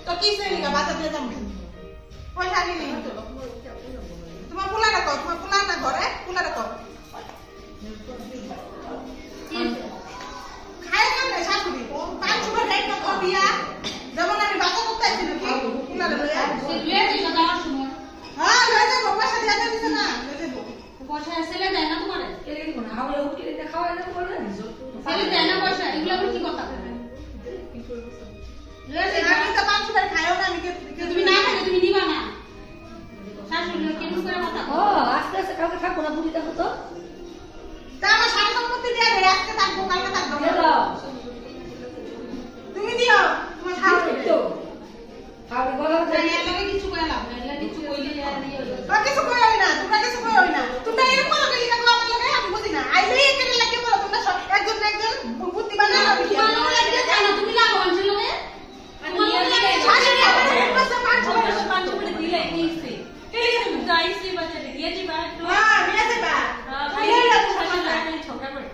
তো কি সেলিগা বাজার দিয়ে যাবো পয়সা নিনি তোমার পোলা রাখো তোমার পোলা না ঘরে পোলা রাখো খায় না শাশুড়ি পাঁচ সুপার রেট না দিয়া যেমন আমি বাজার করতে আইছি নাকি পোলা লইয়া লইয়া দিলা যাওয়ার সময় হ্যাঁ লইয়া যাবো পয়সা দিয়া দিছে না লইয়া যাবো পয়সা ছেলে দেয় না তোমারে কেলে দিব না হাওলা উঠে দিতে খাওয়া না বলে না ছেলে দেয় না পয়সা এগুলা কি কথা লইয়া যাই আমি তো পাঁচ সুপার খায়ও না আমি তুমি না খাইলে তুমি নিবা না শাশুড়ি কেন করে কথা ও আস্তে আস্তে কালকে থাকো না বুঝি দেখো তো তা আমার সারা সম্পত্তি দিয়ে দেবে আজকে থাকবো কালকে থাকবো তুমি দিও তোমার শাশুড়ি তো খাওয়া বলা যায় এর লাগে কিছু কইলা না এর লাগে কিছু কইলে আর ইয়ে হইলো তোমরা কিছু কইও না তোমরা কিছু কইও না তোমরা এরকম করো কি লিখা আমার লাগে আমি বুঝি না আইলে এখানে লাগে বলো তোমরা সব একজন একজন বুদ্ধিমান না হবে কি তোমার লাগে জানা তুমি লাগো আনছিল না আমি এর লাগে শাশুড়ি আমার পাঁচ পাঁচ করে দিলে নিছে কেলে তুমি যাইছি বাজারে দিয়ে দিবা একটু হ্যাঁ নিয়ে যাবা ছোকরা করে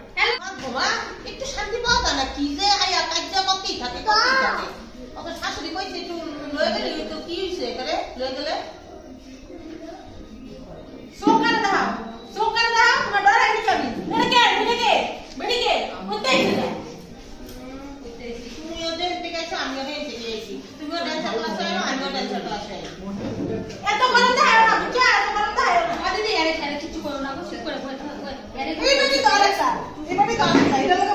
বাবা একটু শান্তি পাও না কি যে আয়া কাজ্য করতেই থাকে করতেই থাকে অত শাশুড়ি কইছে একটু লয়ে গেলে তো কি হইছে করে লয়ে গেলে সোকার দাও তোমার ডর আইনি যাবি বেড়ে কে কোথায় ছিল তুমি ওদের থেকে এসে আমি ওদের থেকে এসেছি তুমি ওদের ক্লাসে আয় আমি ওদের ক্লাসে আই এত গরম দাও না বুঝছো এত গরম দাও না আরে আরে কিছু করো না কিছু করে এইটা কি তো আরেকটা এটা